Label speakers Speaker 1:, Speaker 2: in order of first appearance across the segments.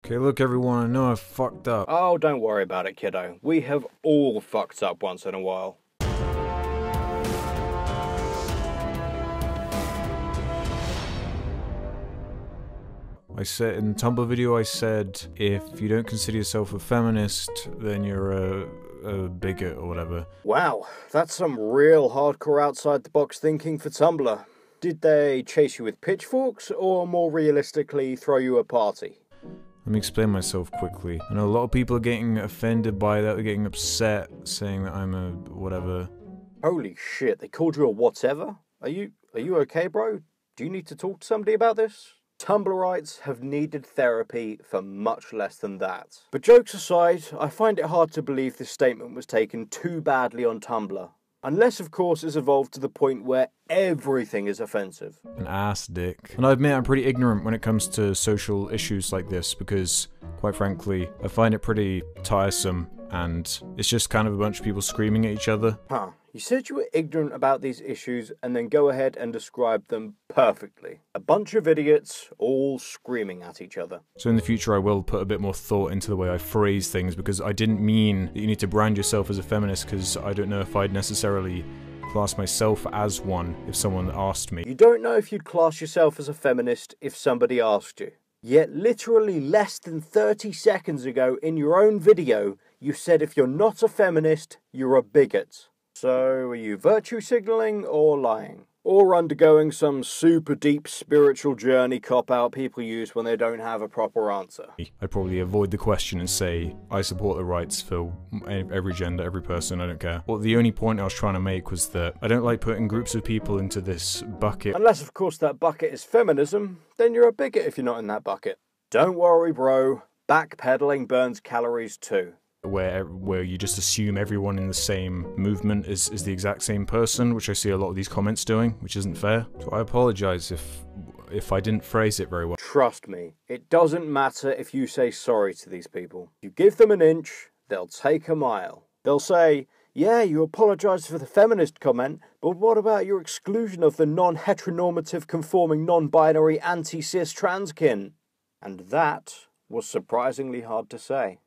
Speaker 1: Okay, look everyone, I know I fucked up.
Speaker 2: Oh, don't worry about it, kiddo. We have all fucked up once in a while.
Speaker 1: I said in the Tumblr video, I said, if you don't consider yourself a feminist, then you're a bigot or whatever.
Speaker 2: Wow, that's some real hardcore outside-the-box thinking for Tumblr. Did they chase you with pitchforks, or more realistically, throw you a party?
Speaker 1: Let me explain myself quickly. I know a lot of people are getting offended by that, they're getting upset, saying that I'm a whatever.
Speaker 2: Holy shit, they called you a whatever? Are you okay, bro? Do you need to talk to somebody about this? Tumblrites have needed therapy for much less than that. But jokes aside, I find it hard to believe this statement was taken too badly on Tumblr. Unless, of course, it's evolved to the point where everything is offensive.
Speaker 1: An ass dick. And I admit I'm pretty ignorant when it comes to social issues like this because, quite frankly, I find it pretty tiresome and it's just kind of a bunch of people screaming at each other.
Speaker 2: Huh. You said you were ignorant about these issues and then go ahead and describe them perfectly. A bunch of idiots all screaming at each other.
Speaker 1: So in the future I will put a bit more thought into the way I phrase things because I didn't mean that you need to brand yourself as a feminist because I don't know if I'd necessarily class myself as one if someone asked me.
Speaker 2: You don't know if you'd class yourself as a feminist if somebody asked you. Yet literally less than 30 seconds ago in your own video, you said if you're not a feminist, you're a bigot. So, are you virtue signaling or lying? Or undergoing some super deep spiritual journey cop-out people use when they don't have a proper answer?
Speaker 1: I'd probably avoid the question and say, I support the rights for every gender, every person, I don't care. Well, the only point I was trying to make was that I don't like putting groups of people into this bucket.
Speaker 2: Unless, of course, that bucket is feminism, then you're a bigot if you're not in that bucket. Don't worry, bro. Backpedaling burns calories too.
Speaker 1: Where you just assume everyone in the same movement is the exact same person, which I see a lot of these comments doing, which isn't fair. So I apologize if I didn't phrase it very well.
Speaker 2: Trust me, it doesn't matter if you say sorry to these people. You give them an inch, they'll take a mile. They'll say, yeah, you apologize for the feminist comment, but what about your exclusion of the non-heteronormative conforming non-binary anti-cis transkin? And that was surprisingly hard to say.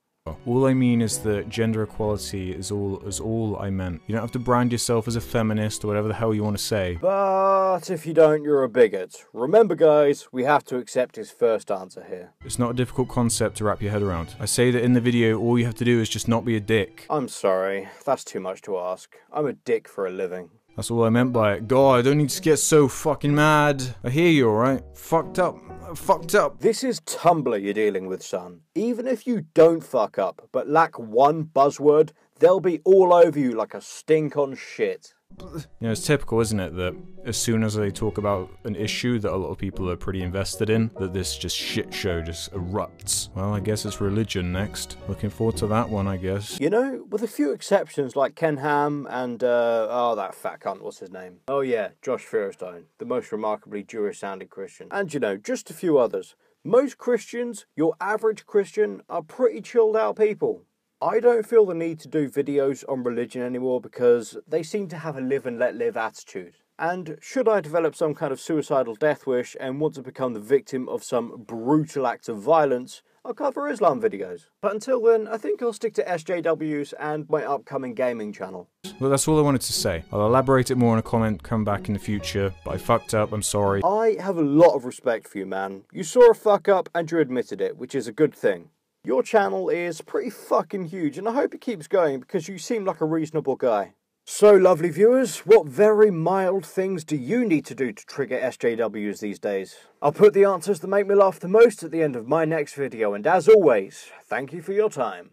Speaker 1: All I mean is that gender equality is all I meant. You don't have to brand yourself as a feminist or whatever the hell you want to say.
Speaker 2: But if you don't, you're a bigot. Remember guys, we have to accept his first answer here.
Speaker 1: It's not a difficult concept to wrap your head around. I say that in the video, all you have to do is just not be a dick.
Speaker 2: I'm sorry, that's too much to ask. I'm a dick for a living.
Speaker 1: That's all I meant by it. God, I don't need to get so fucking mad. I hear you, alright? Fucked up. Fucked up.
Speaker 2: This is Tumblr you're dealing with, son. Even if you don't fuck up, but lack one buzzword, they'll be all over you like a stink on shit.
Speaker 1: You know, it's typical, isn't it, that as soon as they talk about an issue that a lot of people are pretty invested in, that this just shit show just erupts. Well, I guess it's religion next. Looking forward to that one, I guess.
Speaker 2: You know, with a few exceptions like Ken Ham and, oh, that fat cunt, what's his name? Oh yeah, Josh Feuerstein, the most remarkably Jewish-sounding Christian. And, you know, just a few others. Most Christians, your average Christian, are pretty chilled out people. I don't feel the need to do videos on religion anymore because they seem to have a live and let live attitude. And should I develop some kind of suicidal death wish and want to become the victim of some brutal act of violence, I'll cover Islam videos. But until then, I think I'll stick to SJWs and my upcoming gaming channel.
Speaker 1: Well, that's all I wanted to say. I'll elaborate it more in a comment, come back in the future, but I fucked up, I'm sorry.
Speaker 2: I have a lot of respect for you, man. You saw a fuck up and you admitted it, which is a good thing. Your channel is pretty fucking huge and I hope it keeps going because you seem like a reasonable guy. So lovely viewers, what very mild things do you need to do to trigger SJWs these days? I'll put the answers that make me laugh the most at the end of my next video and as always, thank you for your time.